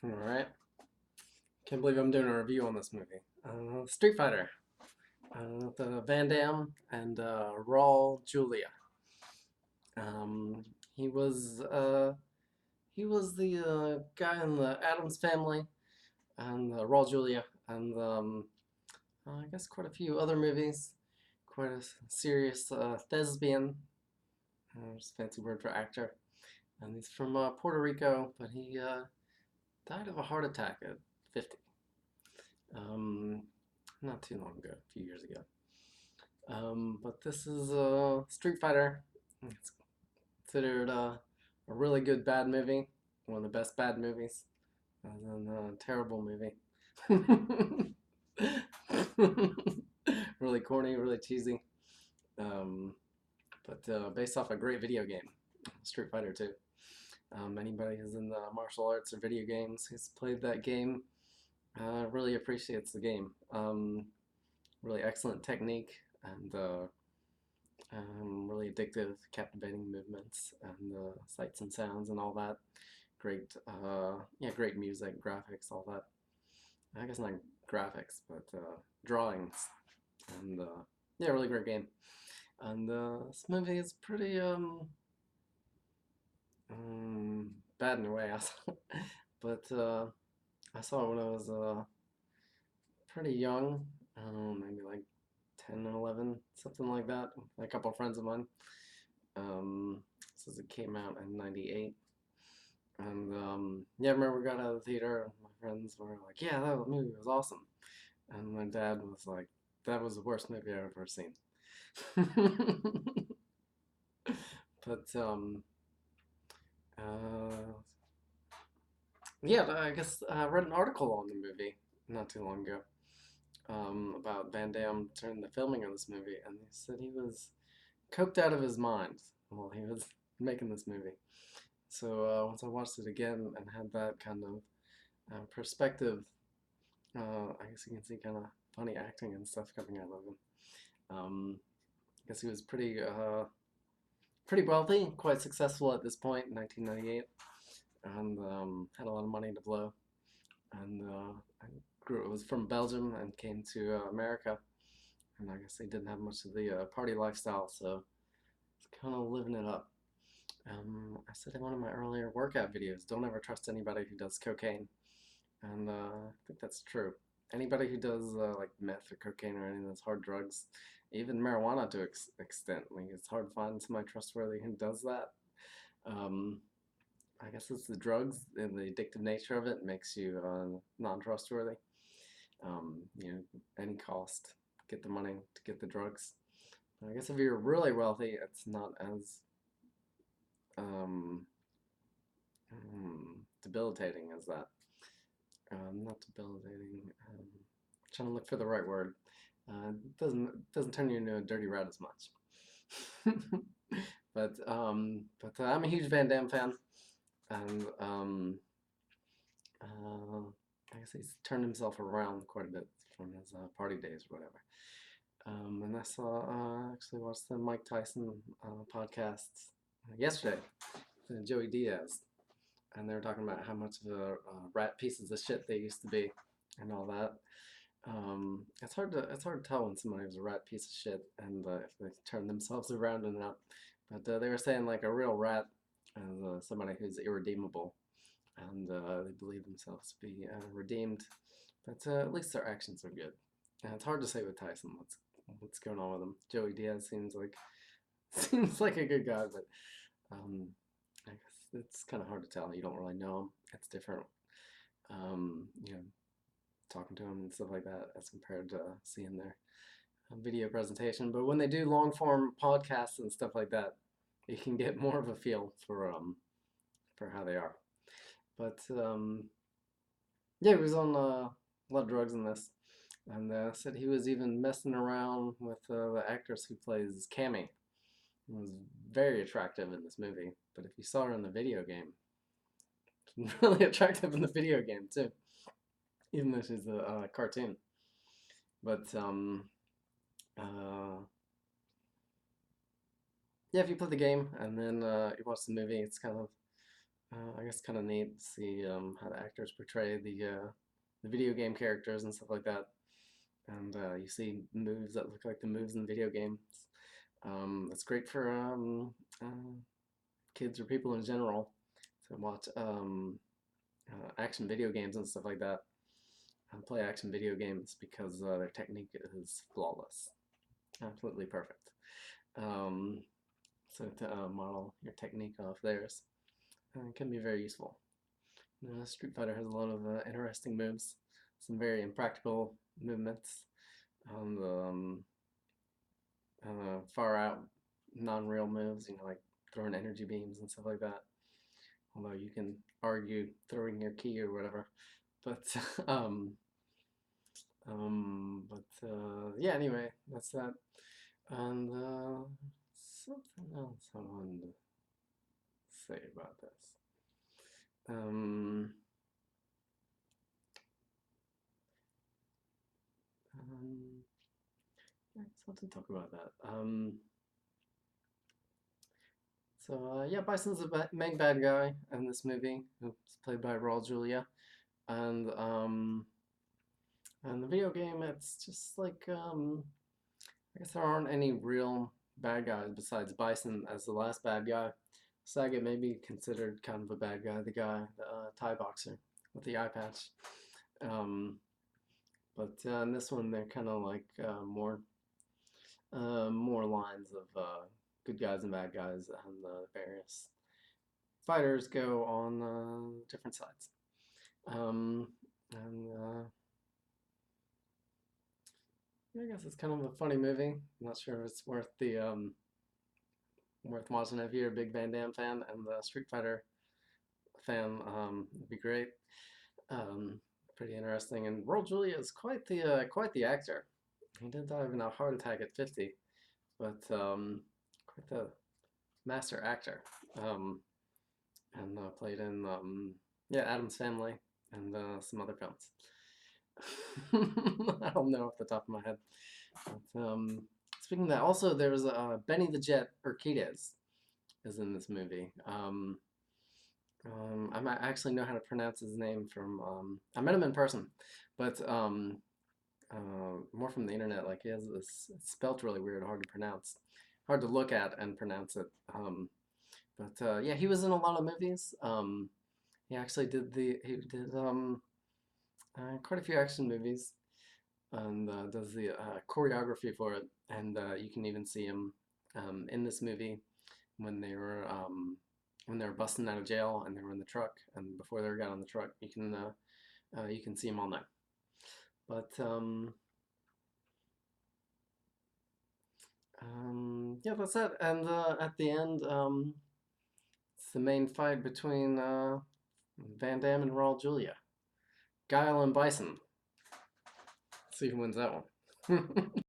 Alright. Can't believe I'm doing a review on this movie. Street Fighter. The Van Damme and Raul Julia. Um, he was uh, he was the guy in the Addams Family and Raul Julia and I guess quite a few other movies. Quite a serious thespian. Just a fancy word for actor. And he's from Puerto Rico, but he died of a heart attack at 50. Um, not too long ago, a few years ago. But this is Street Fighter. It's considered a really good bad movie, one of the best bad movies, and a terrible movie. Really corny, really cheesy, um, but based off a great video game, Street Fighter 2. Anybody who's in the martial arts or video games who's played that game really appreciates the game. Really excellent technique and really addictive, captivating movements and sights and sounds and all that. Great, yeah, great music, graphics, all that. I guess not graphics, but drawings, and yeah, really great game. And this movie is pretty bad in a way, but I saw it when I was pretty young, maybe like 10 and 11, something like that. A couple of friends of mine. Since it came out in '98. And yeah, I remember we got out of the theater, and my friends were like, "Yeah, that movie was awesome." And my dad was like, "That was the worst movie I've ever seen." But uh, yeah, I guess I read an article on the movie not too long ago about Van Damme during the filming of this movie, and he said he was coked out of his mind while he was making this movie. So once I watched it again and had that kind of perspective, I guess you can see kind of funny acting and stuff coming out of him. I guess he was pretty wealthy, quite successful at this point in 1998, and had a lot of money to blow. And I was from Belgium and came to America, and I guess they didn't have much of the party lifestyle, so it's kind of living it up. I said in one of my earlier workout videos, don't ever trust anybody who does cocaine. And I think that's true. Anybody who does like meth or cocaine or any of those hard drugs, even marijuana to extent, like it's hard to find somebody trustworthy who does that. Um, I guess it's the drugs and the addictive nature of it makes you non-trustworthy. Any cost, get the money to get the drugs. I guess if you're really wealthy, it's not as um, debilitating as that. Not debilitating. Trying to look for the right word. Doesn't turn you into a dirty rat as much. But I'm a huge Van Damme fan, and I guess he's turned himself around quite a bit from his party days or whatever. And I saw actually watched the Mike Tyson podcast yesterday, Joey Diaz, and they were talking about how much of a rat pieces of shit they used to be, and all that. It's hard to tell when somebody was a rat piece of shit and if they turn themselves around or not. But they were saying like a real rat is somebody who's irredeemable, and they believe themselves to be redeemed. But at least their actions are good. And it's hard to say with Tyson what's going on with him. Joey Diaz seems like seems like a good guy, but I guess it's kind of hard to tell. You don't really know him. It's different. You know, talking to them and stuff like that as compared to seeing their video presentation. But when they do long form podcasts and stuff like that, you can get more of a feel for how they are. But yeah, he was on a lot of drugs in this, and said he was even messing around with the actress who plays Cammy. She was very attractive in this movie, but if you saw her in the video game, she's really attractive in the video game too, even though she's a cartoon. But uh, yeah, if you play the game and then you watch the movie, it's kind of I guess kind of neat to see how the actors portray the video game characters and stuff like that. And you see moves that look like the moves in video games. It's great for kids or people in general to watch action video games and stuff like that. And play action video games because their technique is flawless, absolutely perfect. Um, so to model your technique off theirs can be very useful. Street Fighter has a lot of interesting moves, some very impractical movements on the far out, non-real moves, like throwing energy beams and stuff like that. Although you can argue throwing your key or whatever, but yeah. Anyway, that's that. And something else I wanted to say about this. Um, I guess I'll have to talk about that. Yeah, Bison's the main bad guy in this movie, who's played by Raul Julia, and the video game, it's just like I guess there aren't any real bad guys besides Bison as the last bad guy. Sagat may be considered kind of a bad guy, the guy, the Thai boxer with the eye patch. Um, but in this one, they're kind of like more lines of good guys and bad guys, and the various fighters go on different sides. And I guess it's kind of a funny movie. I'm not sure if it's worth the worth watching if you're a big Van Damme fan, and the Street Fighter fan. It'd be great. Um, Pretty interesting. And Raul Julia is quite the actor. He did die of a heart attack at 50, but quite the master actor. And played in yeah, Addams Family and some other films. I don't know off the top of my head. But, speaking of that, also there's Benny the Jet Urquidez is in this movie. I might actually know how to pronounce his name from. I met him in person, but more from the internet. Like he has this, it's spelt really weird, hard to pronounce, hard to look at and pronounce it. But yeah, he was in a lot of movies. He actually he did quite a few action movies, and does the choreography for it. And you can even see him in this movie when they were busting out of jail and they were in the truck, and before they got on the truck, you can see him on there. But yeah, that's it. And at the end, it's the main fight between Van Damme and Raul Julia. Guile and Bison. See who wins that one.